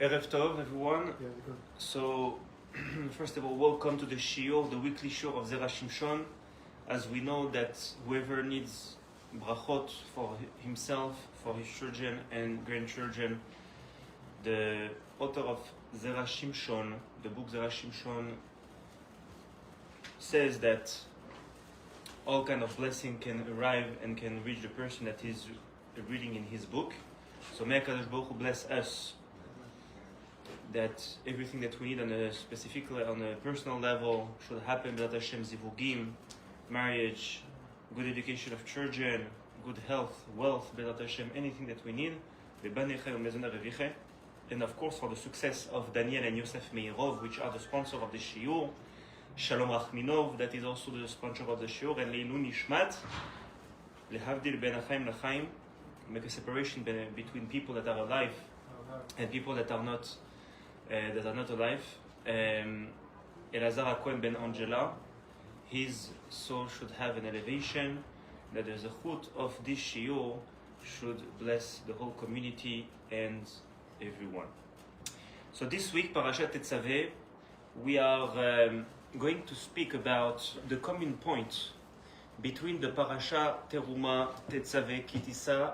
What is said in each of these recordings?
Erev Tov, everyone. So, first of all, welcome to the shiur, the weekly shiur of Zera Shimshon. As we know that whoever needs brachot for himself, for his children and grandchildren, the author of Zera Shimshon, the book Zera Shimshon, says that all kind of blessing can arrive and can reach the person that is reading in his book. So may HaKadosh Baruch Hu bless us that everything that we need on a personal level should happen. B'ezrat Hashem, zivugim, marriage, good education of children, good health, wealth, B'ezrat Hashem, anything that we need. And of course for the success of Daniel and Yosef Meirov, which are the sponsor of the shiur. Shalom Rachminov, that is also the sponsor of the shiur, and Leilu Nishmat, lehavdil ben achaim lachaim, make a separation between people that are alive and people that are not alive. Elazar Cohen ben Angela, his soul should have an elevation, that the zechut of this shiur should bless the whole community and everyone. So this week, Parshat Tetzaveh, we are going to speak about the common point between the Parasha Teruma, Tetzaveh, Kitisa,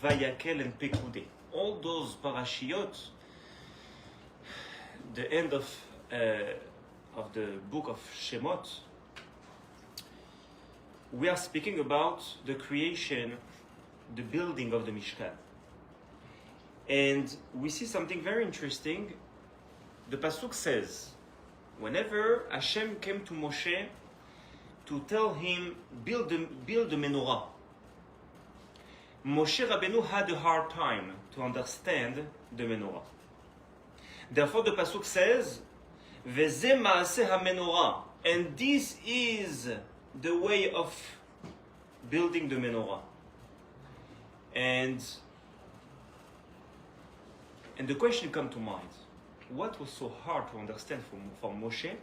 Vayakel and Pekudei. All those parashiot, the end of the book of Shemot, we are speaking about the creation, the building of the Mishkan. And we see something very interesting. The Pasuk says, whenever Hashem came to Moshe to tell him, build the menorah, Moshe Rabbeinu had a hard time to understand the menorah. Therefore the Pasuk says, Veze ma'aseh ha-menorah, and this is the way of building the menorah. And the question comes to mind, what was so hard to understand for Moshe?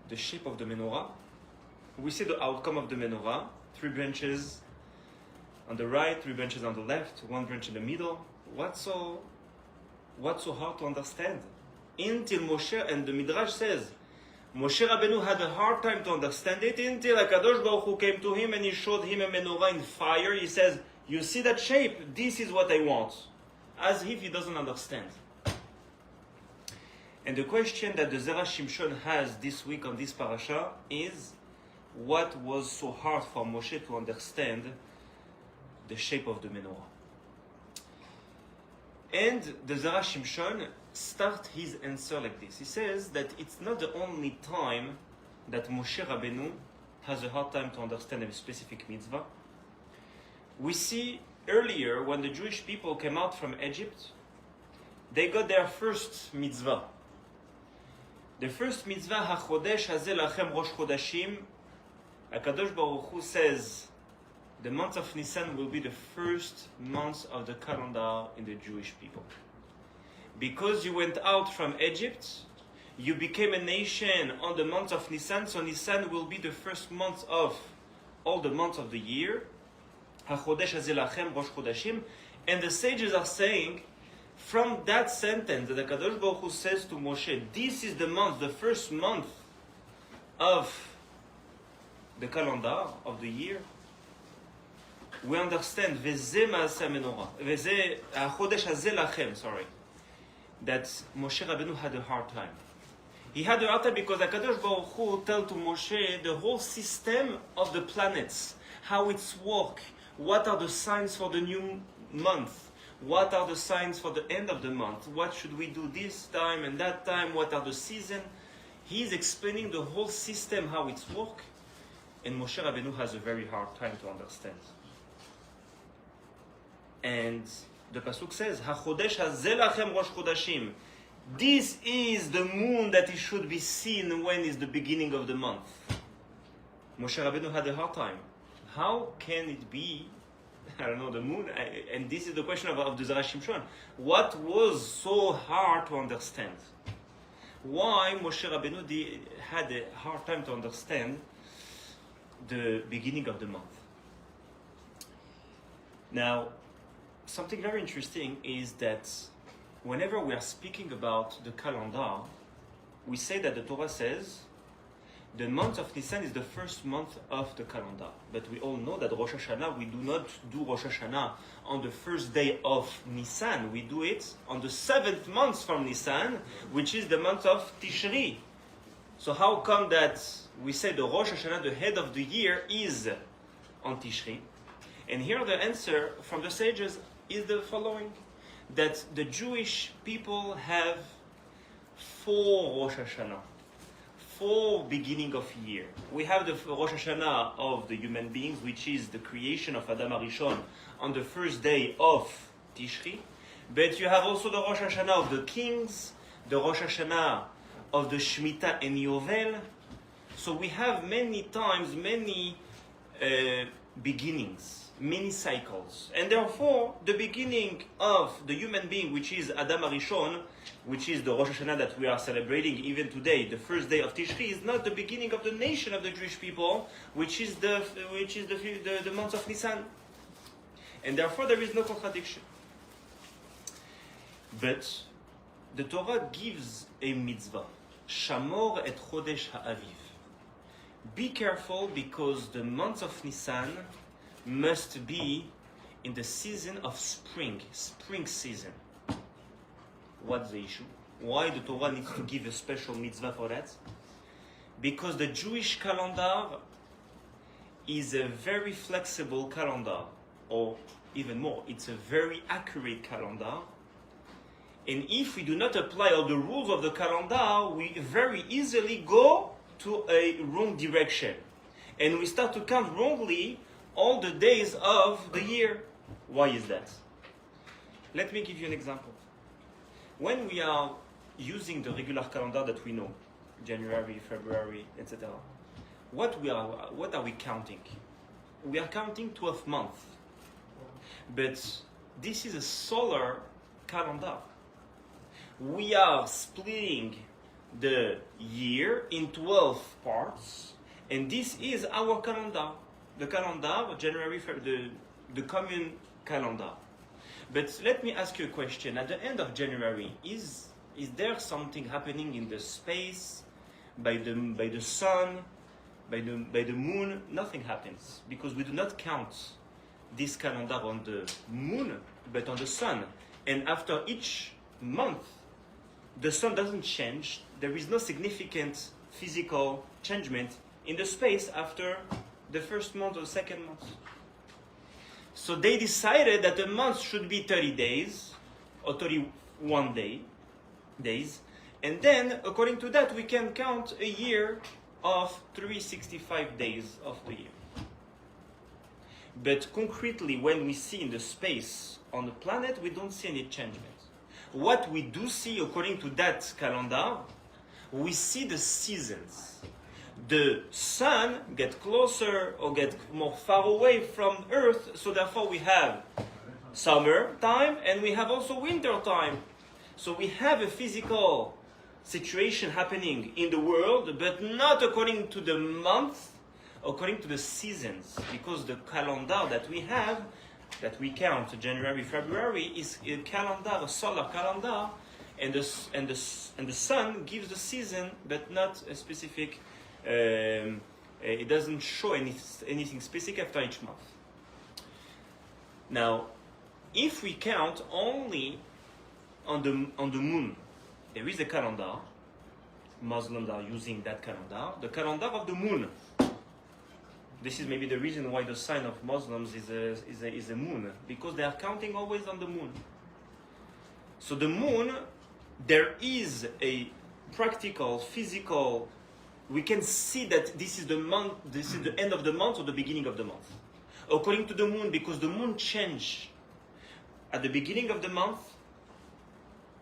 The shape of the menorah. We see the outcome of the menorah, 3 branches on the right, 3 branches on the left, 1 branch in the middle. What's so hard to understand? Until Moshe, and the Midrash says, Moshe Rabbeinu had a hard time to understand it until HaKadosh Baruch Hu came to him and he showed him a menorah in fire. He says, you see that shape? This is what I want. As if he doesn't understand. And the question that the Zera Shimshon has this week on this parasha is, what was so hard for Moshe to understand the shape of the menorah? And the Zera Shimshon starts his answer like this. He says that it's not the only time that Moshe Rabbeinu has a hard time to understand a specific mitzvah. We see earlier when the Jewish people came out from Egypt, they got their first mitzvah. The first mitzvah, HaChodesh hazeh lachem Rosh Chodashim, HaKadosh Baruch Hu says, the month of Nisan will be the first month of the calendar in the Jewish people. Because you went out from Egypt, you became a nation on the month of Nisan, so Nisan will be the first month of all the months of the year. HaChodesh hazeh lachem Rosh Chodashim. And the sages are saying, from that sentence that the Kadosh Baruch Hu says to Moshe, this is the month, the first month of the calendar of the year, we understand Veze ma'aseh menorah, Veze HaChodesh hazeh lachem, that Moshe Rabbeinu had a hard time. He had a hard time because the Kadosh Baruch Hu told to Moshe the whole system of the planets, how it's work, what are the signs for the new month, what are the signs for the end of the month, what should we do this time and that time, what are the seasons. He's explaining the whole system, how it's work, and Moshe Rabbeinu has a very hard time to understand. And the Pasuk says, HaChodesh hazeh lachem Rosh Chodashim. This is the moon that it should be seen when is the beginning of the month. Moshe Rabbeinu had a hard time. How can it be, I don't know, the moon? And this is the question of the Zera Shimshon. What was so hard to understand? Why Moshe Rabbeinu had a hard time to understand the beginning of the month? Now, something very interesting is that whenever we are speaking about the calendar, we say that the Torah says the month of Nisan is the first month of the calendar. But we all know that Rosh Hashanah, we do not do Rosh Hashanah on the first day of Nisan. We do it on the 7th month from Nisan, which is the month of Tishri. So how come that we say the Rosh Hashanah, the head of the year, is on Tishri? And here the answer from the sages is the following, that the Jewish people have 4 Rosh Hashanah, 4 beginning of year. We have the Rosh Hashanah of the human beings, which is the creation of Adam HaRishon on the first day of Tishri. But you have also the Rosh Hashanah of the kings, the Rosh Hashanah of the Shemitah and Yovel. So we have many times, many beginnings, many cycles. And therefore, the beginning of the human being, which is Adam HaRishon, which is the Rosh Hashanah that we are celebrating even today, the first day of Tishri, is not the beginning of the nation of the Jewish people, which is the month of Nisan. And therefore, there is no contradiction. But the Torah gives a mitzvah, Shamor et Chodesh Ha'aviv. Be careful, because the month of Nisan must be in the season of spring season. What's the issue? Why the Torah needs to give a special mitzvah for that? Because the Jewish calendar is a very flexible calendar, or even more, it's a very accurate calendar. And if we do not apply all the rules of the calendar, we very easily go to a wrong direction. And we start to count wrongly all the days of the year. Why is that? Let me give you an example. When we are using the regular calendar that we know, January, February, etc., what are we counting? We are counting 12 months. But this is a solar calendar. We are splitting the year in 12 parts, and this is our calendar. The calendar of January, the common calendar. But let me ask you a question. At the end of January, is there something happening in the space, by the sun, by the moon? Nothing happens, because we do not count this calendar on the moon, but on the sun. And after each month, the sun doesn't change. There is no significant physical changement in the space after the first month or the second month. So they decided that a month should be 30 days, or 31 days, and then according to that we can count a year of 365 days of the year. But concretely, when we see in the space on the planet, we don't see any changement. What we do see according to that calendar, we see the seasons. The sun gets closer or gets more far away from Earth, so therefore we have summer time and we have also winter time. So we have a physical situation happening in the world, but not according to the month, according to the seasons, because the calendar that we have, that we count January, February, is a calendar, a solar calendar, and the sun gives the season, but not a specific. It doesn't show anything specific after each month. Now, if we count only on the moon, there is a calendar. Muslims are using that calendar, the calendar of the moon. This is maybe the reason why the sign of Muslims is a moon, because they are counting always on the moon. So the moon, there is a practical, physical. We can see that this is the month, this is the end of the month or the beginning of the month. According to the moon, because the moon changes. At the beginning of the month,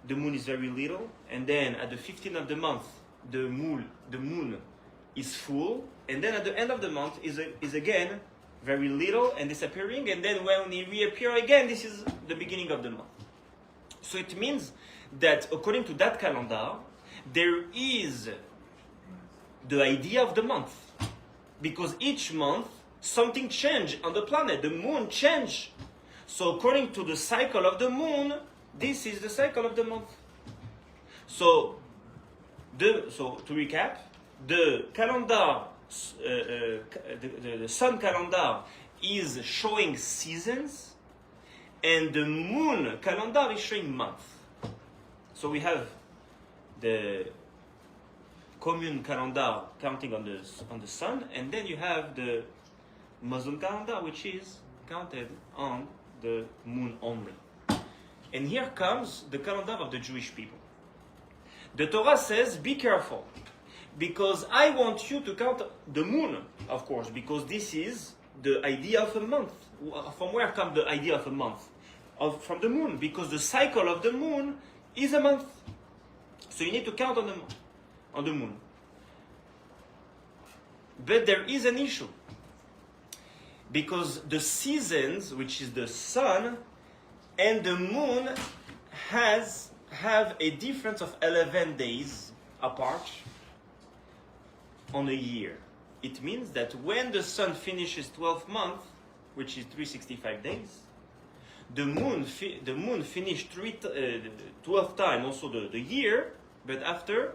the moon is very little, and then at the 15th of the month, the moon is full, and then at the end of the month is again very little and disappearing, and then when it reappears again, this is the beginning of the month. So it means that according to that calendar, there is the idea of the month, because each month something changes on the planet. The moon changes. So according to the cycle of the moon, This is the cycle of the month. So to recap, the calendar, the sun calendar is showing seasons, and the moon calendar is showing months. So we have the commune calendar counting on the sun, and then you have the Muslim calendar, which is counted on the moon only. And here comes the calendar of the Jewish people. The Torah says, be careful, because I want you to count the moon, of course, because this is the idea of a month. From where comes the idea of a month? From the moon, because the cycle of the moon is a month. So you need to count on the moon. But there is an issue, because the seasons, which is the sun, and the moon have a difference of 11 days apart on a year. It means that when the sun finishes 12 months, which is 365 days, the moon finished 12 times also the year, but after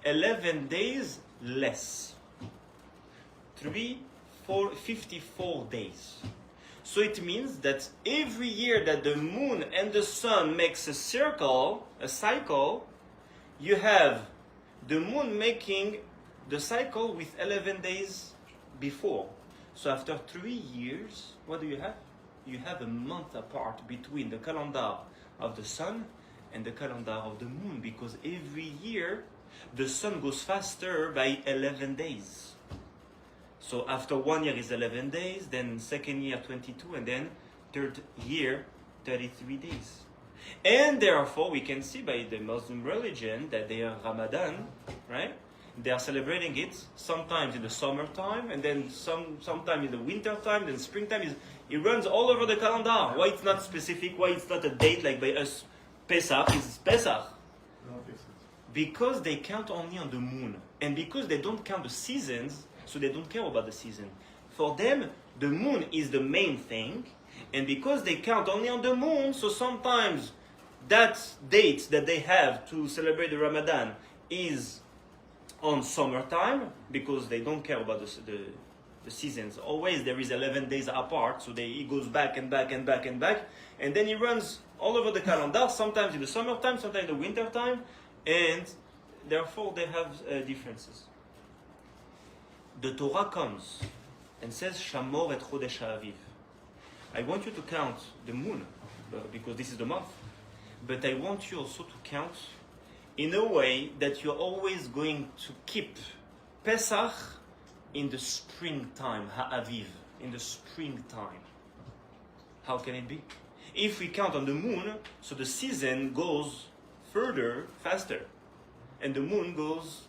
11 days less. 54 days. So it means that every year that the moon and the sun makes a cycle, you have the moon making the cycle with 11 days before. So after 3 years, what do you have? You have a month apart between the calendar of the sun and the calendar of the moon, because every year the sun goes faster by 11 days. So after 1 year is 11 days, then second year 22, and then third year 33 days. And therefore we can see by the Muslim religion that they are Ramadan, right? They are celebrating it sometimes in the summertime, and then sometime in the winter time, then springtime. It runs all over the calendar. Why it's not specific? Why it's not a date like by us? Pesach is Pesach. Because they count only on the moon, and because they don't count the seasons. So they don't care about the season. For them, the moon is the main thing, and because they count only on the moon, so sometimes that date that they have to celebrate the Ramadan is on summertime, because they don't care about the seasons. Always there is 11 days apart, so it goes back and back and back and back, and then it runs all over the calendar, sometimes in the summertime, sometimes in the winter time, and therefore they have differences. The Torah comes and says, Shamor et Chodesh HaAviv. I want you to count the moon, because this is the month. But I want you also to count in a way that you're always going to keep Pesach in the springtime, HaAviv, in the springtime. How can it be? If we count on the moon, so the season goes faster, and the moon goes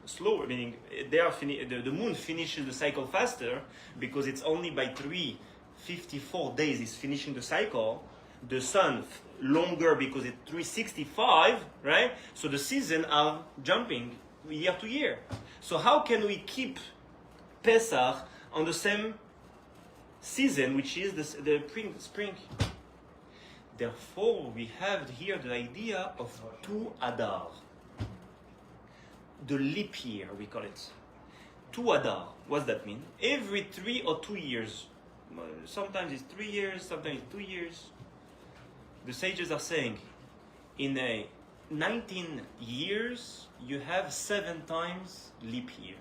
slower, meaning the moon finishes the cycle faster, because it's only by 354 days is finishing the cycle. The sun longer, because it's 365, right? So the seasons are jumping year to year. So how can we keep Pesach on the same season, which is the spring? Therefore, we have here the idea of 2 Adar. The leap year, we call it. 2 Adar. What does that mean? Every 3 or 2 years. Sometimes it's 3 years, sometimes it's 2 years. The sages are saying, in 19 years, you have 7 times leap year.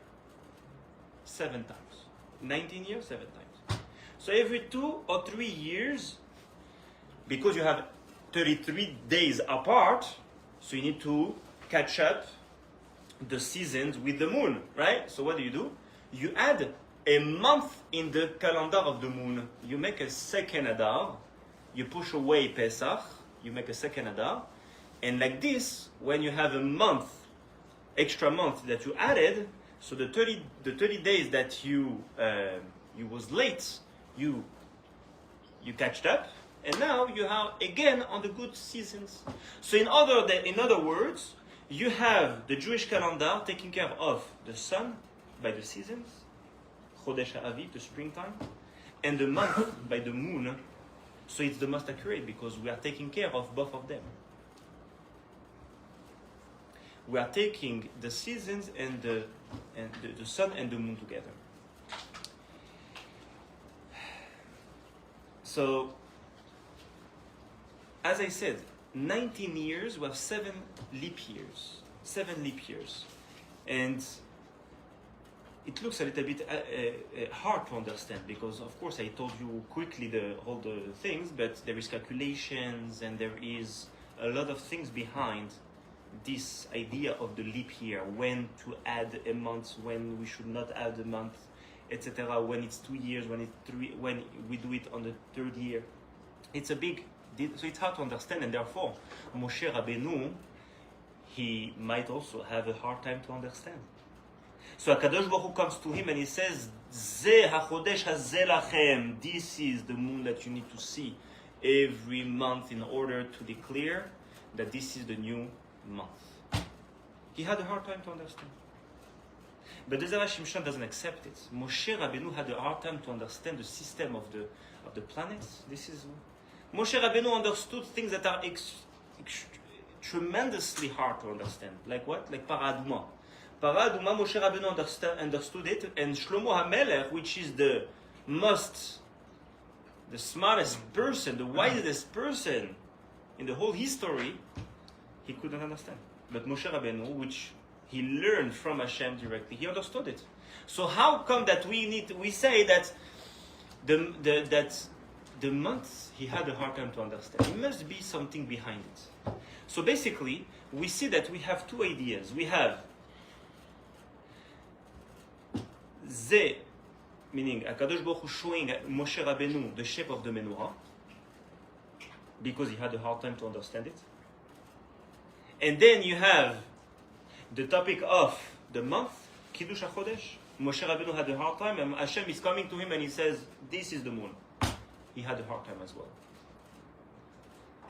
7 times. 19 years, 7 times. So every 2 or 3 years, because you have 33 days apart, so you need to catch up the seasons with the moon, right? So what do? You add a month in the calendar of the moon. You make a second Adar. You push away Pesach. You make a second Adar. And like this, when you have a month, extra month that you added, so the 30 days that you was late, you catched up, and now you are again on the good seasons. So in other words, you have the Jewish calendar taking care of the sun by the seasons, Chodesh HaAviv, the springtime, and the month by the moon, So it's the most accurate because we are taking care of both of them. We are taking the seasons and the sun and the moon together. So, as I said, 19 years, we have 7 leap years. 7 leap years. And it looks a little bit hard to understand because, of course, I told you quickly all the things, but there is calculations and there is a lot of things behind this idea of the leap year, when to add a month, when we should not add a month, etc. When it's 2 years, when it's 3, when we do it on the 3rd year. It's a big, so it's hard to understand, and therefore Moshe Rabbeinu, he might also have a hard time to understand. So HaKadosh Baruch Hu comes to him and he says, Ze hachodesh hazeh lachem. This is the moon that you need to see every month in order to declare that this is the new month. He had a hard time to understand. But the Zera Shimshon doesn't accept it. Moshe Rabbeinu had a hard time to understand the system of the planets. This is Moshe Rabbeinu understood things that are tremendously hard to understand. Like what? Like Paraduma. Paraduma, Moshe Rabbeinu understood it, and Shlomo HaMelech, which is the smartest person, the wisest person in the whole history, he couldn't understand. But Moshe Rabbeinu, which he learned from Hashem directly, he understood it. So how come that we say that the months he had a hard time to understand? There must be something behind it. So basically, we see that we have 2 ideas. We have Ze, meaning HaKadosh Baruch Hu showing Moshe Rabbeinu the shape of the menorah, because he had a hard time to understand it. And then you have the topic of the month, Kiddush HaChodesh. Moshe Rabbeinu had a hard time, and Hashem is coming to him and he says, this is the moon. He had a hard time as well.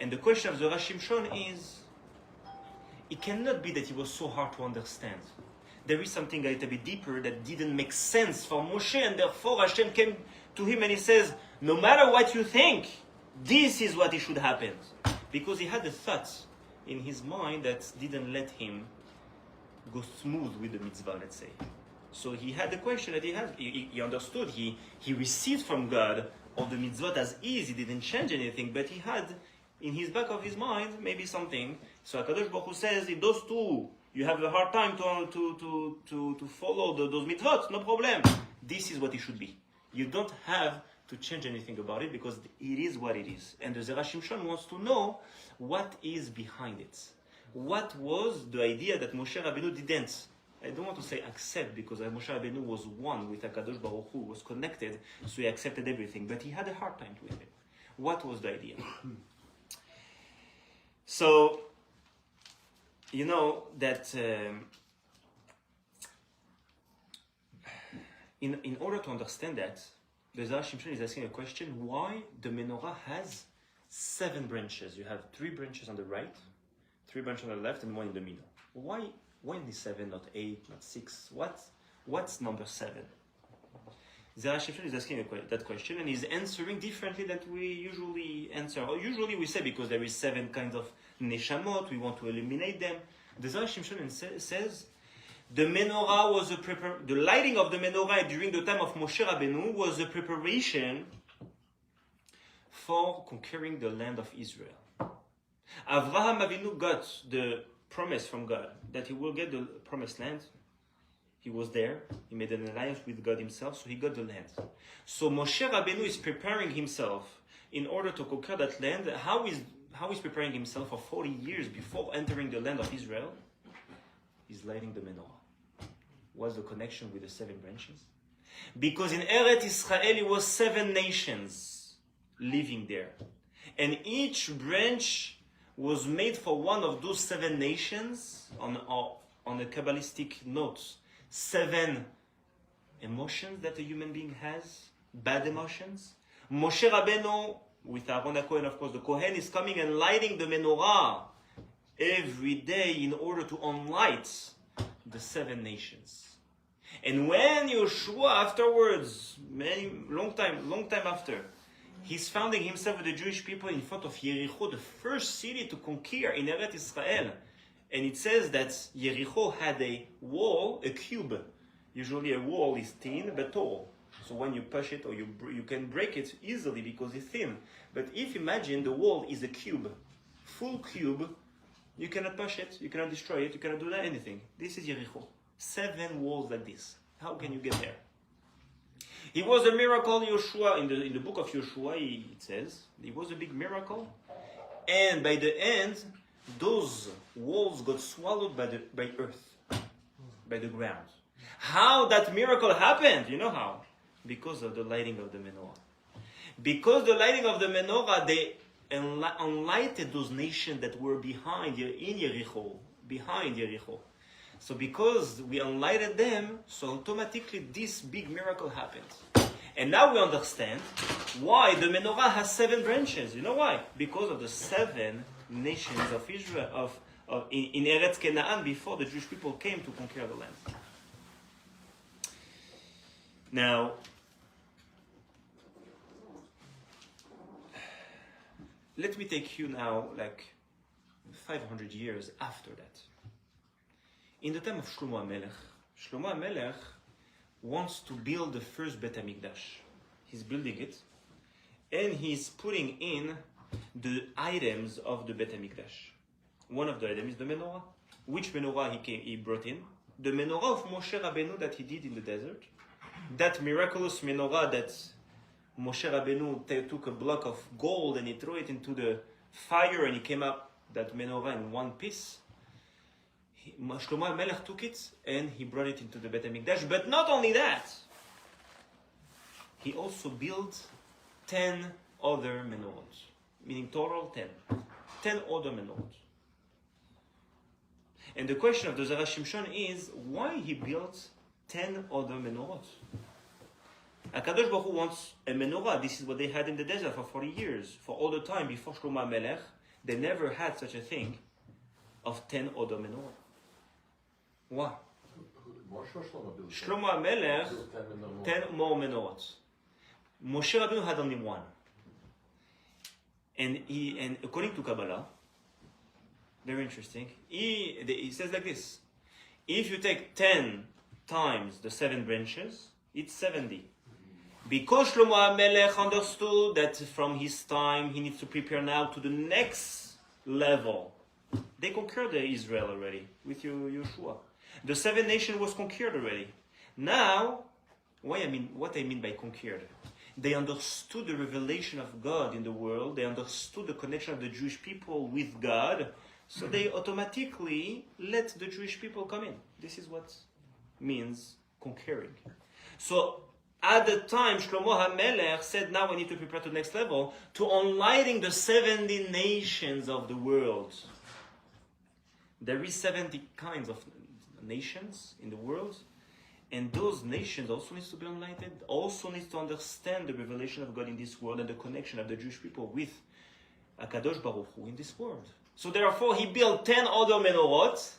And the question of Zera Shimshon is, it cannot be that it was so hard to understand. There is something a little bit deeper that didn't make sense for Moshe, and therefore Hashem came to him and he says, no matter what you think, this is what it should happen. Because he had a thought in his mind that didn't let him go smooth with the mitzvah, let's say. So he had the question that he had. He understood. He received from God all the mitzvot as is. He didn't change anything, but he had in his back of his mind maybe something. So HaKadosh Baruch Hu says, if those 2, you have a hard time to follow those mitzvot, no problem. This is what it should be. You don't have to change anything about it because it is what it is. And the Zera Shimshon wants to know what is behind it. What was the idea that Moshe Rabbeinu didn't? I don't want to say accept, because Moshe Rabbeinu was one with HaKadosh Baruch Hu, was connected, so he accepted everything. But he had a hard time with it. What was the idea? So, you know that in order to understand that, the Zera Shimshon is asking a question: why the menorah has 7 branches? You have 3 branches on the right, 3 branches on the left, and 1 in the middle. Why only 7, not 8, not 6? What's number 7? Zera Shimshon is asking that question, and he's answering differently than we usually answer. Or usually we say because there is 7 kinds of neshamot, we want to eliminate them. The Zera Shimshon says the menorah was the lighting of the menorah during the time of Moshe Rabbeinu was a preparation for conquering the land of Israel. Avraham Avinu got the promise from God that he will get the promised land. He was there. He made an alliance with God himself, so he got the land. So Moshe Rabbeinu is preparing himself in order to conquer that land. How is preparing himself for 40 years before entering the land of Israel? He's lighting the menorah. What's the connection with the 7 branches? Because in Eretz Israel it was 7 nations living there. And each branch was made for one of those 7 nations on a Kabbalistic note. 7 emotions that a human being has, bad emotions. Moshe Rabbeinu, with Aaron HaKohen, of course, the Kohen is coming and lighting the menorah every day in order to unlight the 7 nations. And when Yeshua afterwards, long time after, He's founding himself with the Jewish people in front of Yericho, the first city to conquer in Eretz Israel. And it says that Yericho had a wall, a cube. Usually a wall is thin but tall. So when you push it or you can break it easily because it's thin. But if imagine the wall is a cube, full cube, you cannot push it, you cannot destroy it, you cannot do anything. This is Yericho. 7 walls like this. How can you get there? It was a miracle, Yoshua, in the book of Yoshua, it says, it was a big miracle. And by the end, those walls got swallowed by earth, by the ground. How that miracle happened? You know how? Because of the lighting of the menorah. Because the lighting of the menorah, they enlightened those nations that were behind Yericho. So because we enlightened them, so automatically this big miracle happened. And now we understand why the menorah has 7 branches. You know why? Because of the 7 nations of Israel, in Eretz Canaan, before the Jewish people came to conquer the land. Now, let me take you now, like 500 years after that. In the time of Shlomo HaMelech wants to build the first Bet HaMikdash. He's building it, and he's putting in the items of the Bet HaMikdash. One of the items is the menorah. Which menorah he brought in? The menorah of Moshe Rabbeinu that he did in the desert. That miraculous menorah that Moshe Rabbeinu took a block of gold and he threw it into the fire and he came up that menorah in one piece. Shlomo HaMelech took it and he brought it into the Bet HaMikdash. But not only that, he also built 10 other menorahs, meaning total 10. 10 other menorahs. And the question of the Zera Shimshon is, why he built 10 other menorahs? HaKadosh Baruch Hu wants a menorah. This is what they had in the desert for 40 years. For all the time before Shlomo HaMelech, they never had such a thing of 10 other menorahs. Why? Shlomo HaMelech, 10 more menorahs. Moshe Rabbeinu had only 1. And according to Kabbalah, very interesting, he says like this: if you take 10 times the 7 branches, it's 70. Because Shlomo HaMelech understood that from his time he needs to prepare now to the next level. They conquered Israel already with Yeshua. The 7 nations was conquered already. Now, what I mean by conquered? They understood the revelation of God in the world. They understood the connection of the Jewish people with God. So they automatically let the Jewish people come in. This is what means conquering. So at the time, Shlomo HaMelech said, now we need to prepare to the next level, to enlightening the 70 nations of the world. There is 70 kinds of nations in the world, and those nations also needs to be enlightened, also needs to understand the revelation of God in this world and the connection of the Jewish people with HaKadosh Baruch Hu in this world. So therefore he built 10 other menorot,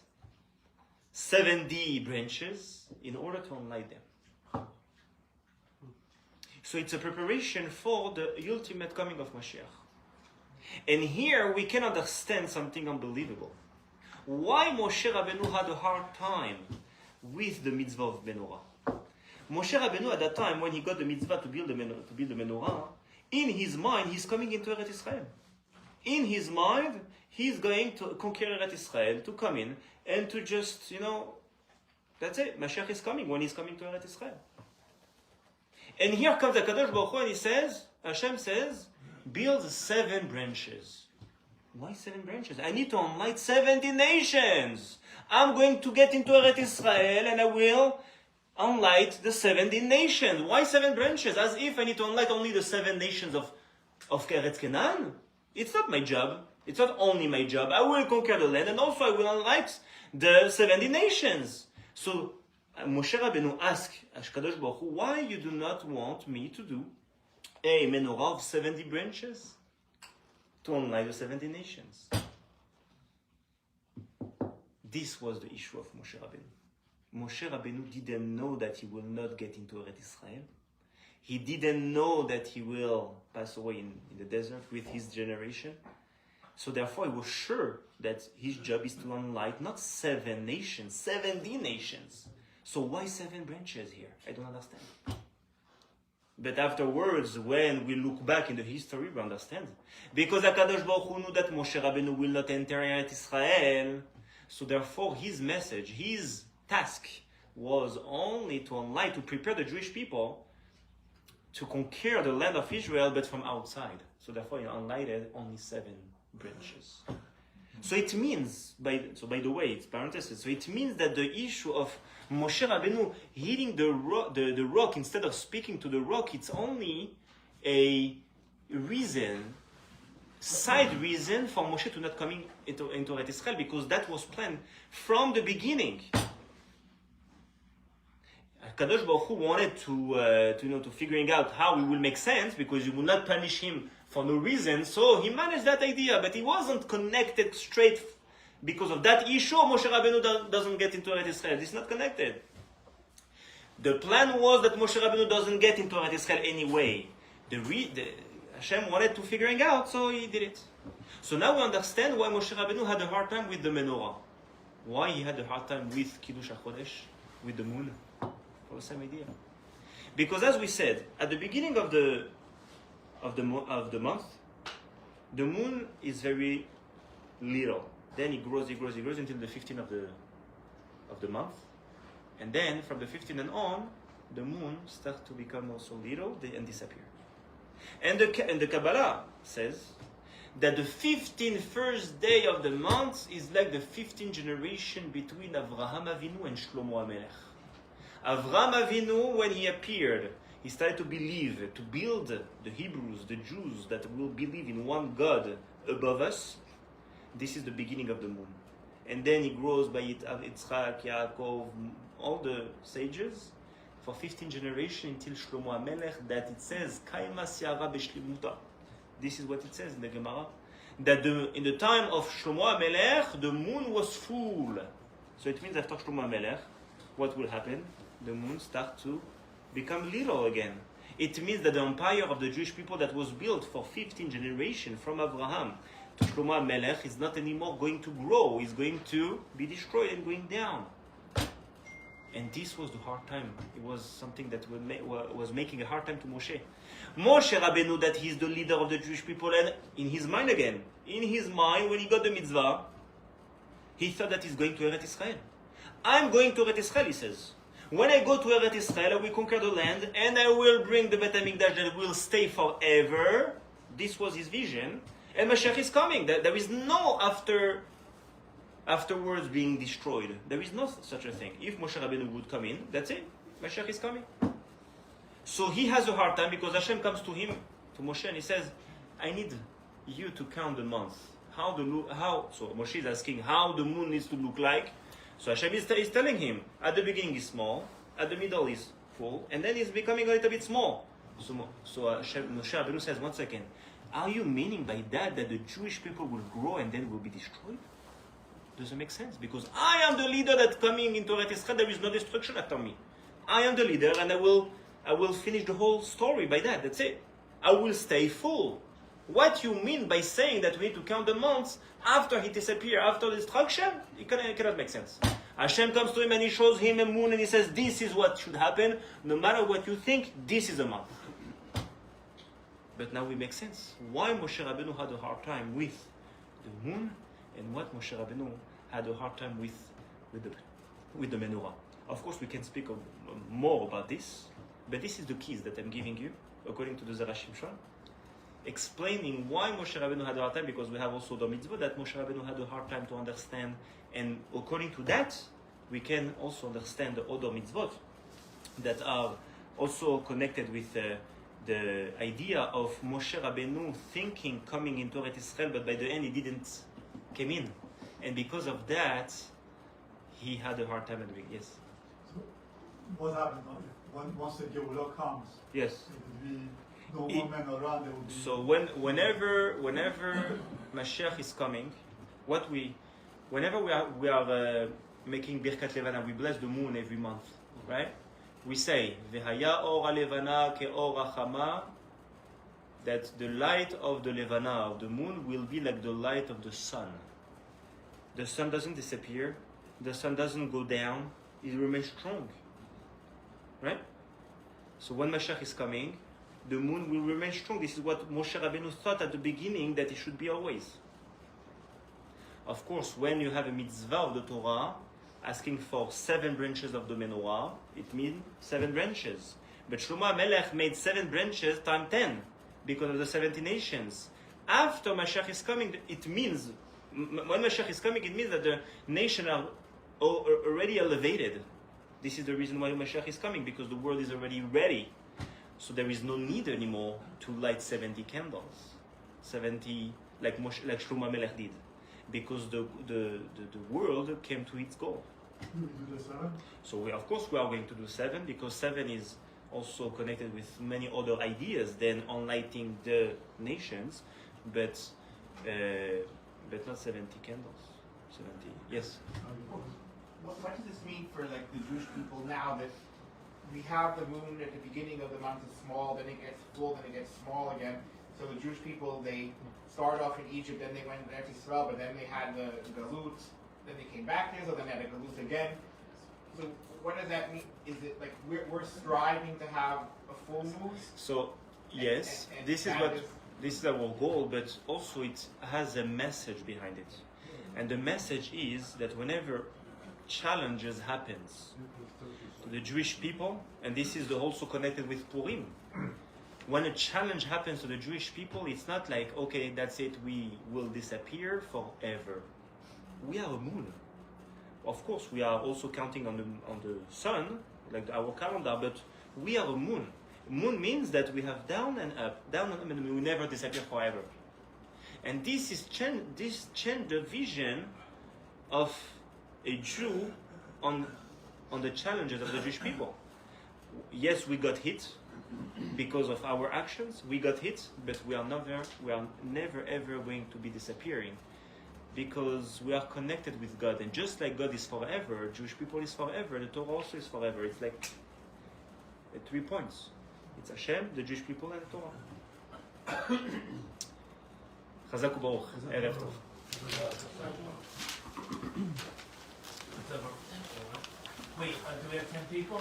70 branches, in order to enlighten them. So it's a preparation for the ultimate coming of Mashiach. And here we can understand something unbelievable. Why Moshe Rabbeinu had a hard time with the mitzvah of menorah? Moshe Rabbeinu at that time, when he got the mitzvah to build the menorah, in his mind he's coming into Eretz Israel. In his mind, he's going to conquer Eretz Israel, to come in, and to just, that's it. Mashiach is coming when he's coming to Eretz Israel. And here comes the Kadosh Baruch Hu and he says, Hashem says, build 7 branches. Why 7 branches? I need to enlighten 70 nations. I'm going to get into Eretz Israel and I will enlighten the 70 nations. Why 7 branches? As if I need to enlighten only the 7 nations of Eretz Canaan. It's not my job. It's not only my job. I will conquer the land and also I will enlighten the 70 nations. So Moshe Rabbeinu asked HaKadosh Baruch Hu, why you do not want me to do a menorah of 70 branches to enlighten the 70 nations? This was the issue of Moshe Rabbeinu. Moshe Rabbeinu didn't know that he will not get into Eretz Israel. He didn't know that he will pass away in the desert with his generation. So therefore, he was sure that his job is to enlighten not 7 nations, 70 nations. So why 7 branches here? I don't understand. But afterwards, when we look back in the history, we understand. Because HaKadosh Baruch Hu knew that Moshe Rabbeinu will not enter Eretz Israel. So therefore, his message, his task was only to enlighten, to prepare the Jewish people to conquer the land of Israel, but from outside. So therefore, he enlightened only 7 branches. So it means, by the way, it's parenthesis. So it means that the issue of Moshe Rabbeinu hitting the rock instead of speaking to the rock, it's only a reason, side reason for Moshe to not coming into Eretz Israel, because that was planned from the beginning. Kadosh Baruch Hu wanted to figuring out how it will make sense, because you will not punish him for no reason. So he managed that idea, but he wasn't connected straight. Because of that issue, Moshe Rabbeinu doesn't get into Eretz Israel. It's not connected. The plan was that Moshe Rabbeinu doesn't get into Eretz Israel anyway. Hashem wanted to figuring out, so he did it. So now we understand why Moshe Rabbeinu had a hard time with the menorah. Why he had a hard time with Kiddush HaChodesh, with the moon. For the same idea. Because as we said, at the beginning of the month, the moon is very little. Then it grows until the 15th of the month. And then from the 15th and on, the moon starts to become also little and disappear. And the Kabbalah says that the 15th first day of the month is like the 15th generation between Avraham Avinu and Shlomo HaMelech. Avraham Avinu, when he appeared, he started to believe, to build the Hebrews, the Jews that will believe in one God above us. This is the beginning of the moon. And then it grows by Yitzchak, Yaakov, all the sages, for 15 generations until Shlomo HaMelech, that it says, Kaima Siara Beshlimuta. This is what it says in the Gemara. That in the time of Shlomo HaMelech, the moon was full. So it means after Shlomo HaMelech, what will happen? The moon starts to become little again. It means that the empire of the Jewish people that was built for 15 generations from Abraham to Shlomo HaMelech is not anymore going to grow. It's going to be destroyed and going down. And this was the hard time. It was something that was making a hard time to Moshe. Moshe Rabbeinu, that he's the leader of the Jewish people, and in his mind, when he got the mitzvah, he thought that he's going to Eretz Israel. I'm going to Eretz Israel, he says. When I go to Eretz Israel, I will conquer the land, and I will bring the Bet HaMikdash that will stay forever. This was his vision. And Mashiach is coming. There is no afterwards being destroyed. There is no such a thing. If Moshe Rabbeinu would come in, that's it. Mashiach is coming. So he has a hard time because Hashem comes to him, to Moshe, and he says, I need you to count the months. So Moshe is asking how the moon needs to look like. So Hashem is telling him, at the beginning is small, at the middle is full, and then it's becoming a little bit small. So Moshe Rabbeinu says, 1 second, are you meaning by that the Jewish people will grow and then will be destroyed? Doesn't make sense, because I am the leader that's coming into Eretz Israel. There is no destruction after me. I am the leader, and I will finish the whole story by that. That's it. I will stay full. What you mean by saying that we need to count the months after he disappears, after destruction? It cannot make sense. Hashem comes to him and he shows him a moon and he says, this is what should happen. No matter what you think, this is a month. But now it makes sense. Why Moshe Rabbeinu had a hard time with the moon, and what Moshe Rabbeinu had a hard time with the menorah. Of course, we can speak more about this, but this is the keys that I'm giving you, according to the Zera Shimshon, explaining why Moshe Rabbeinu had a hard time, because we have also the mitzvah that Moshe Rabbeinu had a hard time to understand, and according to that, we can also understand the other mitzvot that are also connected with the idea of Moshe Rabbeinu thinking coming into Eretz Israel, but by the end he didn't come in, and because of that, he had a hard time at the beginning. Yes. So, what happened once the Geulah comes? Yes. It will be no more men around. There will be. So whenever Mashiach is coming, whenever we are making Birkat Levana, we bless the moon every month, right? we say, V'haya or levana ke'or hachama, that the light of the levana, of the moon, will be like the light of the sun. The sun doesn't disappear, the sun doesn't go down, it remains strong. Right? So when Mashiach is coming, the moon will remain strong. This is what Moshe Rabbeinu thought at the beginning that it should be always. Of course, when you have a mitzvah of the Torah, asking for 7 branches of the menorah, it means 7 branches. But Shlomo HaMelech made 7 branches times 10 because of the 70 nations. After Mashiach is coming, it means, when Mashiach is coming, it means that the nations are already elevated. This is the reason why Mashiach is coming, because the world is already ready. So there is no need anymore to light 70 candles, 70 like Shlomo HaMelech did, because the world came to its goal. You do the 7? So we are going to do 7, because 7 is also connected with many other ideas than enlightening the nations, but not 70 candles. 70, yes. What does this mean for like the Jewish people now that we have the moon at the beginning of the month is small, then it gets full, then it gets small again. So the Jewish people, they started off in Egypt, then they went to Israel, but then they had the galut, then they came back to Israel, then they had the galut again. So what does that mean? Is it like we're striving to have a full moon? So yes, and this is our goal, but also it has a message behind it. And the message is that whenever challenges happens to the Jewish people, and this is also connected with Purim. When a challenge happens to the Jewish people, it's not like, okay, that's it, we will disappear forever. We are a moon. Of course, we are also counting on the sun, like our calendar, but we are a moon. Moon means that we have down and up, and we will never disappear forever. And this changed the vision of a Jew on the challenges of the Jewish people. Yes, we got hit because of our actions. We got hit, but we are never ever going to be disappearing, because we are connected with God. And just like God is forever, Jewish people is forever. The Torah also is forever. It's like 3 points. It's Hashem, the Jewish people, and the Torah. Chazak u'baruch. Erev tov. Wait, do we have 10 people?